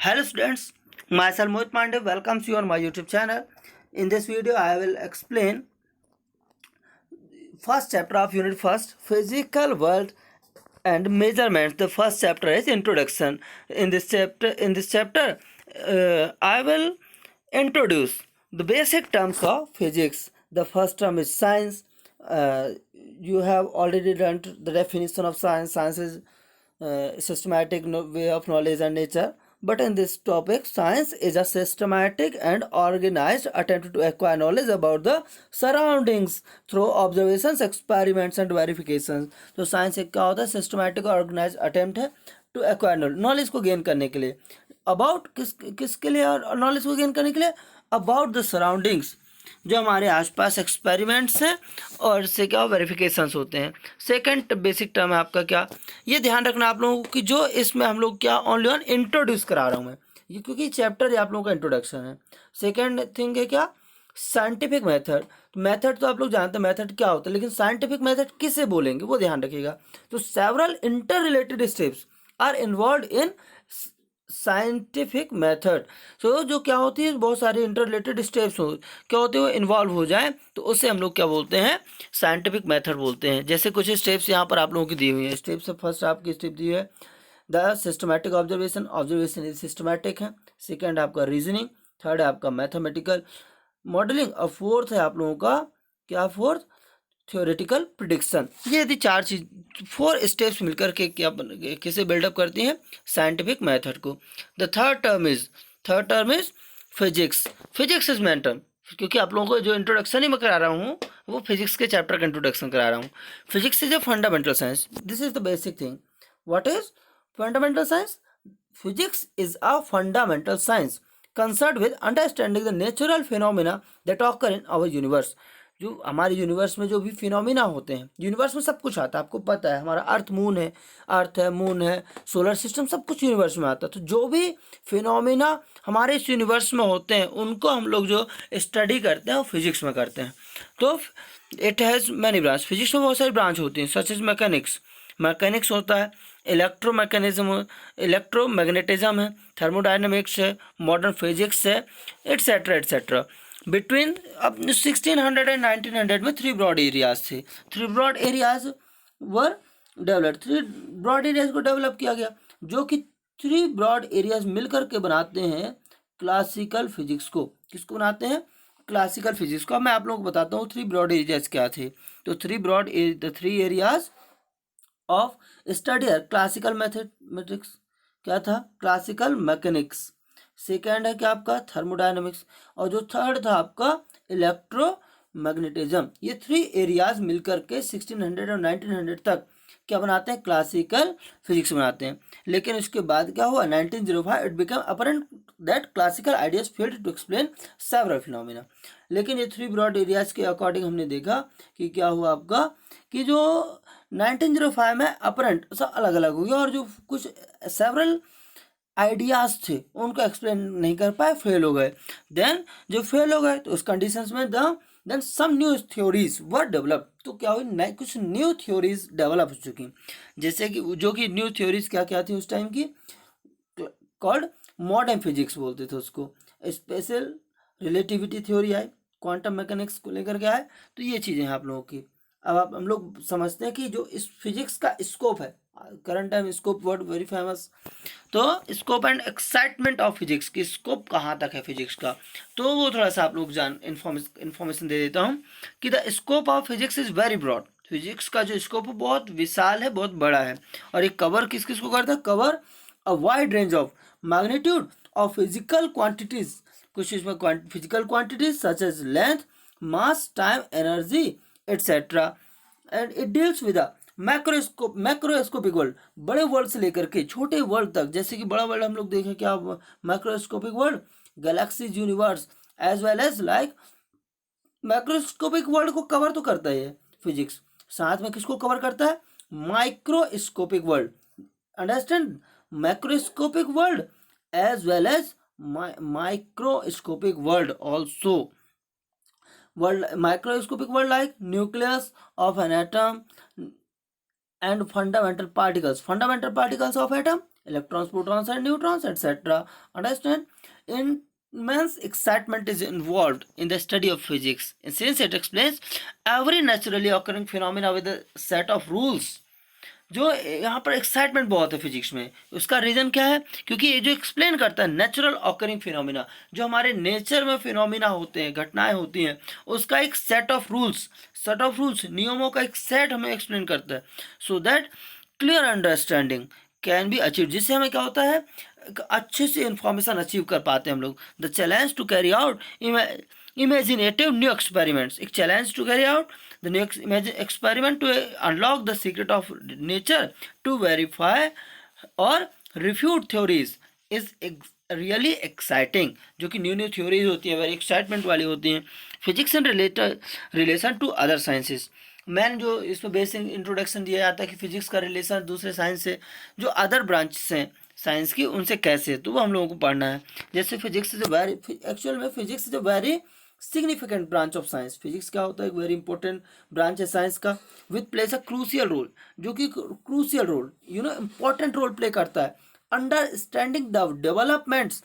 Hello students, myself Mohit Pandey welcomes you on my YouTube channel. In this video, I will explain first chapter of Unit First, Physical World and Measurements. The first chapter is Introduction. In this chapter, I will introduce the basic terms of physics. The first term is science. You have already learned the definition of science. Science is systematic way of knowledge and nature. But in this topic, science is a systematic and organized attempt to acquire knowledge about the surroundings through observations, experiments and verifications. तो science एक क्या होता है? Systematic और organise attempt है to acquire knowledge, knowledge को gain करने के लिए। अबाउट किसके लिए? और नॉलेज को गेन करने के लिए अबाउट द सराउंडिंग्स, जो हमारे आसपास एक्सपेरिमेंट्स हैं और इससे क्या वेरिफिकेशंस होते हैं। सेकंड बेसिक टर्म है आपका क्या, ये ध्यान रखना आप लोगों को कि जो इसमें हम लोग क्या ओनली ऑन इंट्रोड्यूस करा रहा हूँ मैं, ये क्योंकि चैप्टर ये आप लोगों का इंट्रोडक्शन है। सेकंड थिंग है क्या, साइंटिफिक मेथड। तो मेथड तो आप लोग जानते हैं मेथड क्या होता है, लेकिन साइंटिफिक मेथड किसे बोलेंगे वो ध्यान रखिएगा। तो several interrelated steps are involve in scientific method. So जो क्या होती है, बहुत सारे इंटर रिलेटेड स्टेप्स हो क्या होते हैं वो इन्वॉल्व हो जाए तो उससे हम लोग क्या बोलते हैं, साइंटिफिक मेथड बोलते हैं। जैसे कुछ स्टेप्स यहाँ पर आप लोगों की दी हुई है। स्टेप्स फर्स्ट आपकी स्टेप दी है the systematic observation, observation is systematic है। सेकेंड आपका रीजनिंग, थर्ड है आपका मैथमेटिकल मॉडलिंग और फोर्थ है आप लोगों का क्या, फोर्थ थ्योरेटिकल प्रिडिक्शन। ये यदि चार चीज 4 स्टेप्स मिलकर के क्या किसे बिल्डअप करती हैं, साइंटिफिक मेथड को। The third term is physics. Physics is main term, क्योंकि आप लोगों को जो इंट्रोडक्शन ही मैं करा रहा हूँ वो फिजिक्स के चैप्टर का इंट्रोडक्शन करा रहा हूँ। Physics is a fundamental science, this is the basic thing. What is fundamental science? Physics is a fundamental science concerned with understanding the natural phenomena that occur in our universe। जो हमारे universe में जो भी phenomena होते हैं, universe में सब कुछ आता है, आपको पता है हमारा अर्थ है, मून है, सोलर सिस्टम, सब कुछ यूनिवर्स में आता है। तो जो भी फिनोमिना हमारे इस यूनिवर्स में होते हैं उनको हम लोग जो स्टडी करते हैं वो फिजिक्स में करते हैं। तो it has many branch, physics में बहुत सारी ब्रांच होती हैं, सच इज मैकेनिक्स होता है, इलेक्ट्रोमैग्नेटिज्म है, थर्मोडायनेमिक्स है, मॉडर्न फिजिक्स है, एट्सेट्रा एट्सेट्रा। बिटवीन अब 1600 एंड 1900 में 3 ब्रॉड एरियाज थे। 3 broad areas were developed, 3 broad areas को डेवलप किया गया, जो कि 3 ब्रॉड एरियाज मिलकर के बनाते हैं क्लासिकल फिजिक्स को। किसको बनाते हैं? क्लासिकल फिजिक्स को। अब मैं आप लोगों को बताता हूँ 3 ब्रॉड एरियाज क्या थे। तो 3 एरियाज ऑफ स्टडी है क्लासिकल मैथमेटिक्स, क्या था, क्लासिकल मैकेनिक्स। सेकेंड है क्या आपका थर्मोडायनेमिक्स, और जो थर्ड था आपका इलेक्ट्रोमैग्नेटिज्म। ये 3 एरियाज मिलकर के 1600 और 1900 तक क्या बनाते हैं, क्लासिकल फिजिक्स बनाते हैं। लेकिन उसके बाद क्या हुआ, 1905 it became apparent that classical ideas failed to explain several phenomena. लेकिन ये 3 ब्रॉड एरियाज के अकॉर्डिंग हमने देखा कि क्या हुआ आपका, कि जो 1905 में अपरेंट सब अलग अलग हो गया और जो कुछ सेवरल आइडियाज थे उनको एक्सप्लेन नहीं कर पाए, फेल हो गए। देन जो फेल हो गए तो उस कंडीशंस में then some new theories were develop. तो क्या हुई, नई कुछ न्यू थ्योरीज डेवलप हो चुकी, जैसे कि जो कि न्यू थ्योरीज क्या क्या थी उस टाइम की, कॉल्ड मॉडर्न फिजिक्स बोलते थे उसको। स्पेशल रिलेटिविटी थ्योरी आए, क्वांटम मैकेनिक्स को लेकर के आए। तो ये चीज़ें हैं आप लोगों की। अब आप हम लोग समझते हैं कि जो इस फिजिक्स का स्कोप है, current time scope word very famous. तो scope and excitement of physics की स्कोप कहाँ तक है फिजिक्स का, तो वो थोड़ा सा आप लोग इन्फॉर्मेशन दे देता हूँ कि the scope of physics is very broad. Physics का जो स्कोप है बहुत विशाल है, बहुत बड़ा है। और ये कवर किस किस को करता है, cover a wide range of magnitude of physical quantities. कुछ इसमें physical quantities such as length, mass, time, energy etcetera. And it deals with macroscopic world, बड़े वर्ल्ड से लेकर के छोटे वर्ल्ड तक। जैसे कि बड़ा वर्ल्ड हम लोग देखें क्या, macroscopic world, galaxies, universe, as well as like macroscopic world को कवर तो करता है फिजिक्स, साथ में किसको कवर करता है, microscopic world. Understand, macroscopic world as well as microscopic world also. World microscopic world like nucleus of an atom and fundamental particles of atom electrons, protons and neutrons, etc. Understand? Immense excitement is involved in the study of physics, since it explains every naturally occurring phenomena with a set of rules. जो यहाँ पर excitement बहुत है physics में, उसका reason क्या है? क्योंकि ये जो एक्सप्लेन करता है नेचुरल ऑकरिंग फिनोमिना, जो हमारे नेचर में फिनोमिना होते हैं, घटनाएं होती हैं, उसका एक सेट ऑफ रूल्स नियमों का एक सेट हमें एक्सप्लेन करता है, so that clear understanding can be achieve, जिससे हमें क्या होता है, अच्छे से इंफॉर्मेशन अचीव कर पाते हैं हम लोग. The challenge to carry out imaginative new experiments, एक challenge to carry out the new experiment to unlock the secret of nature, to verify or refute theories is really exciting. जो कि new theories होती हैं, very excitement वाली होती हैं. Physics in relation to other sciences, मैंने जो इसमें बेसिक इंट्रोडक्शन दिया जाता है कि फिजिक्स का रिलेशन दूसरे साइंस से, जो अदर ब्रांचेस हैं साइंस की, उनसे कैसे, तो वो हम लोगों को पढ़ना है. जैसे फिजिक्स जो वेरी, एक्चुअल में फिजिक्स जो very significant branch of science, physics क्या होता है, एक वेरी इंपॉर्टेंट ब्रांच है साइंस का, with place a crucial role, जो कि crucial role important role play करता है understanding the developments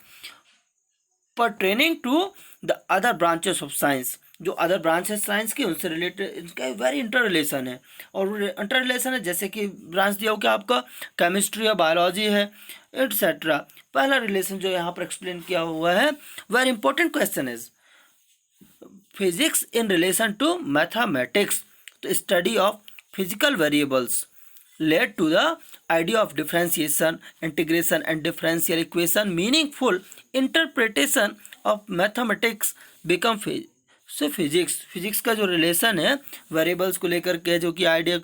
pertaining to the other branches of science. जो अदर ब्रांच है साइंस की, उनसे रिलेटेड इनका वेरी इंटर रिलेशन है. और इंटर रिलेशन है, जैसे कि ब्रांच दिया हो कि आपका केमिस्ट्री है, बायोलॉजी है, एटसेट्रा. पहला रिलेशन जो यहाँ पर एक्सप्लेन किया हुआ है, very important question is physics in relation to mathematics, तो study of physical variables led to the idea of differentiation, integration and differential equation. Meaningful interpretation of mathematics become physics का जो relation है variables को लेकर के, जो कि idea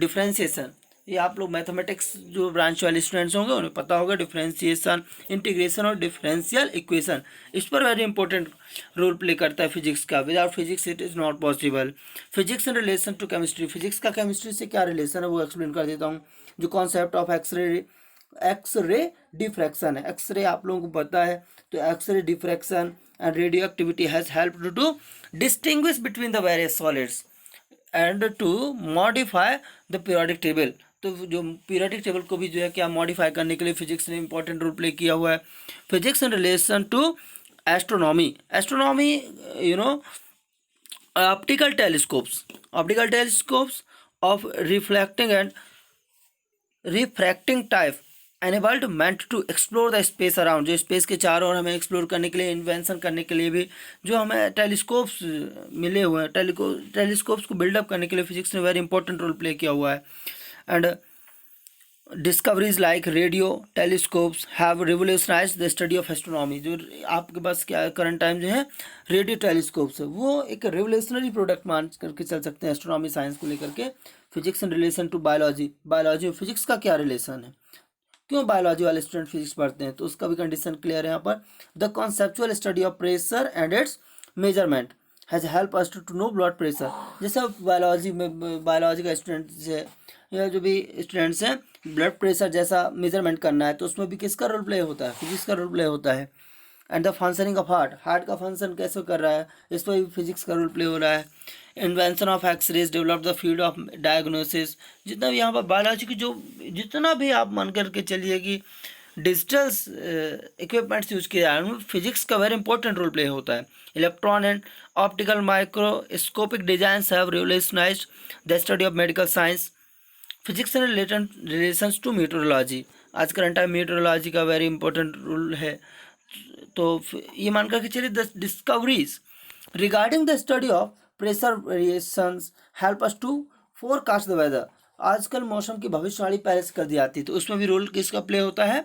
differentiation, ये आप लोग मैथमेटिक्स जो ब्रांच वाले स्टूडेंट्स होंगे उन्हें पता होगा. डिफरेंशिएशन, इंटीग्रेशन और डिफरेंशियल इक्वेशन, इस पर वेरी इंपॉर्टेंट रोल प्ले करता है फिजिक्स का. Without physics it is not possible. Physics in relation to chemistry, physics का केमिस्ट्री से क्या रिलेशन है वो एक्सप्लेन कर देता हूँ. जो कॉन्सेप्ट ऑफ एक्सरे डिफ्रैक्शन है, एक्सरे आप लोगों को पता है, तो x-ray diffraction and radio activity has helped to distinguish between the various solids and to modify the periodic table. तो जो पीरियोडिक टेबल को भी जो है क्या मॉडिफाई करने के लिए फिजिक्स ने इंपॉर्टेंट रोल प्ले किया हुआ है. Physics in relation to astronomy, optical telescopes of reflecting and refracting type enabled men to explore the space around, जो स्पेस के चारों ओर हमें एक्सप्लोर करने के लिए, इन्वेंशन करने के लिए भी जो हमें टेलीस्कोप्स मिले हुए हैं, टेलीस्कोप्स को बिल्डअप करने के लिए फिजिक्स ने वेरी इंपॉर्टेंट रोल प्ले किया हुआ है. And discoveries like radio telescopes have revolutionised the study of astronomy. जो आपके पास क्या करंट टाइम जो है रेडियो टेलीस्कोप्स है, वो एक रिवोल्यूशनरी प्रोडक्ट मान करके चल सकते हैं एस्ट्रोनॉमी साइंस को लेकर के. Physics in relation to biology, biology और फिजिक्स का क्या रिलेशन है, क्यों बायोलॉजी वाले स्टूडेंट फिजिक्स पढ़ते हैं, तो उसका भी कंडीशन क्लियर है यहाँ पर. The conceptual study of pressure and its measurement has help us to know blood pressure. जैसे बायोलॉजी में, बायोलॉजी का स्टूडेंट है या जो भी स्टूडेंट्स हैं, ब्लड प्रेशर जैसा मेजरमेंट करना है, तो उसमें भी किसका रोल प्ले होता है, फिजिक्स का रोल प्ले होता है. And the functioning of heart का फंक्शन कैसे कर रहा है, इस पर भी फिजिक्स का रोल प्ले हो रहा है. Invention of x-rays develop the field of diagnosis. जितना भी यहाँ पर बायोलॉजी की जो जितना भी आप मान करके चलिए कि डिजिटल इक्विपमेंट्स यूज किए जा रहे हैं, फिजिक्स का वेरी इंपॉर्टेंट रोल प्ले होता है. Electron and optical microscopic designs have revolutionised the study of medical science. Physics and relations to meteorology, आज करंट टाइम मीटरोलॉजी का वेरी इंपॉर्टेंट रोल है. तो ये मान करके चलिए the discoveries regarding the study of pressure variations help us to forecast the weather. आजकल मौसम की भविष्यवाणी पहले से कर दी जाती है, तो उसमें भी रोल किसका प्ले होता है,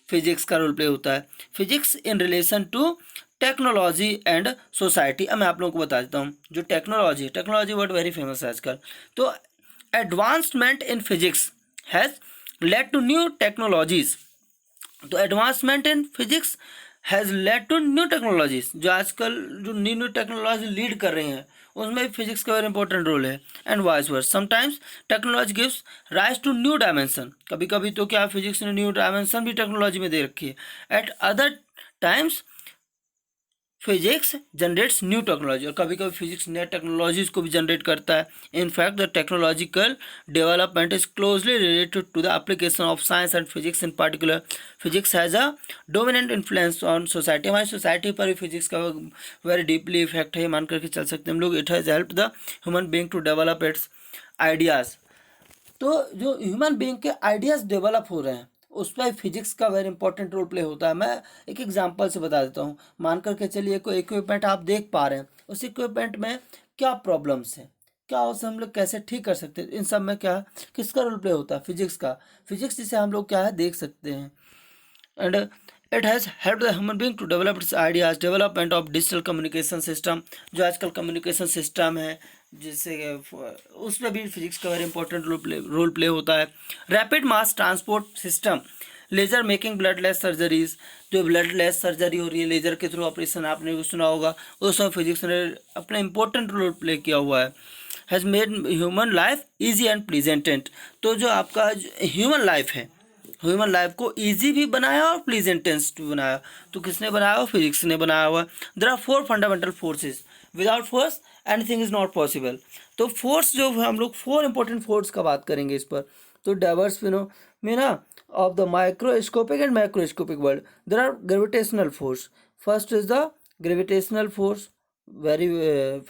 फिजिक्स का रोल प्ले होता है. Physics in relation to technology and society, अब मैं आप लोगों को बता देता हूँ. जो टेक्नोलॉजी वर्ड वेरी फेमस है आजकल. तो advancement in physics has led to new technologies. तो advancement in physics has led to new technologies, जो आजकल जो न्यू टेक्नोलॉजी लीड कर रही हैं, उसमें फिजिक्स का वेरी इंपॉर्टेंट रोल है. And vice versa, sometimes technology gives rise to new dimension. कभी कभी तो क्या फिजिक्स ने न्यू डायमेंशन भी टेक्नोलॉजी में दे रखी है. Eight other times physics generates new technology, और कभी कभी फिजिक्स नए टेक्नोलॉजीज को भी जनरेट करता है. In fact the technological development is closely related to the application of science and physics. In particular physics has a dominant influence on society. हमारी society पर भी फिजिक्स का वेरी डीपली इफेक्ट है, मान करके चल सकते हैं हम लोग. It has help the human being to develop its ideas. तो जो ह्यूमन बीइंग के आइडियाज़ डेवलप हो रहे हैं उस पर फिजिक्स का वेरी इंपॉर्टेंट रोल प्ले होता है. मैं एक एग्जांपल से बता देता हूँ. मान करके चलिए कोई इक्विपमेंट आप देख पा रहे हैं, उस इक्विपमेंट में क्या प्रॉब्लम्स हैं, क्या उसे हम लोग कैसे ठीक कर सकते हैं, इन सब में क्या किसका रोल प्ले होता है, फिजिक्स का. फिजिक्स जिसे हम लोग क्या है देख सकते हैं. And it has help the human being to develop its ideas. Development of digital communication system, जो आजकल कम्युनिकेशन सिस्टम है जिससे उसमें भी फिजिक्स का वेरी इंपॉर्टेंट रोल प्ले होता है. Rapid mass transport system, laser making bloodless surgeries, जो ब्लडलेस सर्जरी हो रही है लेजर के थ्रू ऑपरेशन, आपने भी सुना होगा, उसमें फिजिक्स ने अपना इंपॉर्टेंट रोल प्ले किया हुआ है. Has made human life easy and pleasant. तो जो आपका ह्यूमन लाइफ है, ह्यूमन लाइफ को इजी भी बनाया और प्लीजेंटेंस भी बनाया. तो किसने बनाया हो, फिजिक्स ने बनाया हुआ. There are 4 fundamental forces, without force anything is not possible. तो फोर्स जो हम लोग 4 इंपॉर्टेंट फोर्स का बात करेंगे इस पर. तो diverse phenomena of the microscopic and macroscopic world. There are gravitational force. First is the gravitational force, very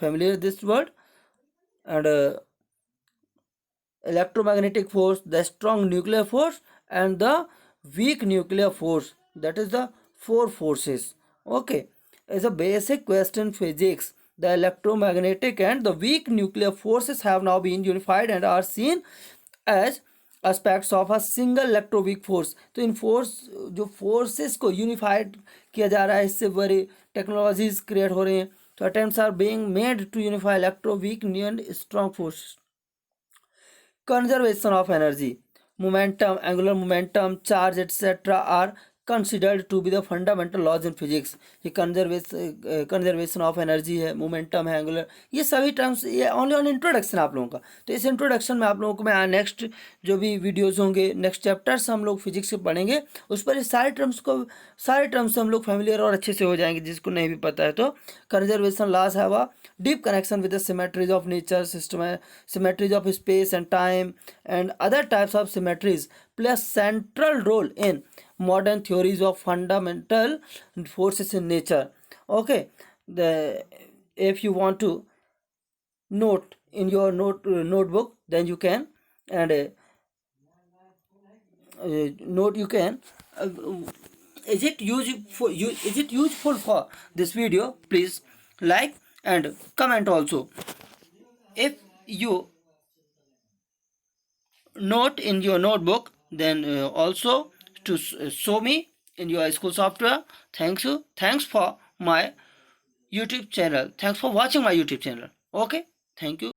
familiar this word. And electromagnetic force, the strong nuclear force, and the weak nuclear force. That is the 4 forces. Okay, as a basic question physics, the electromagnetic and the weak nuclear forces have now been unified and are seen as aspects of a single electroweak force. तो in force जो forces को unified किया जा रहा है, इससे बड़ी technologies create हो रही हैं. तो attempts are being made to unify electro weak and strong force. Conservation of energy, momentum, angular momentum, charge, etc. are considered to be the fundamental laws in physics. ये कंजर्वेशन ऑफ एनर्जी है, momentum है, angular, ये सभी terms, ये only on introduction आप लोगों का. तो इस इंट्रोडक्शन में आप लोगों को मैं नेक्स्ट जो भी वीडियोस होंगे, नेक्स्ट चैप्टर्स हम लोग फिजिक्स के पढ़ेंगे, उस पर सारे टर्म्स हम लोग फैमिलियर और अच्छे से हो जाएंगे जिसको नहीं भी पता है. तो conservation laws have a deep connection with the symmetries of nature system, symmetries of space and time, and other types of symmetries play a central role in modern theories of fundamental forces in nature. Okay, if you want to note in your notebook, then you can, and note you can. Is it useful for this video? Please like and comment also. If you note in your notebook, then also to show me in your school software. Thanks for my YouTube channel. Thanks for watching my YouTube channel. Okay, thank you.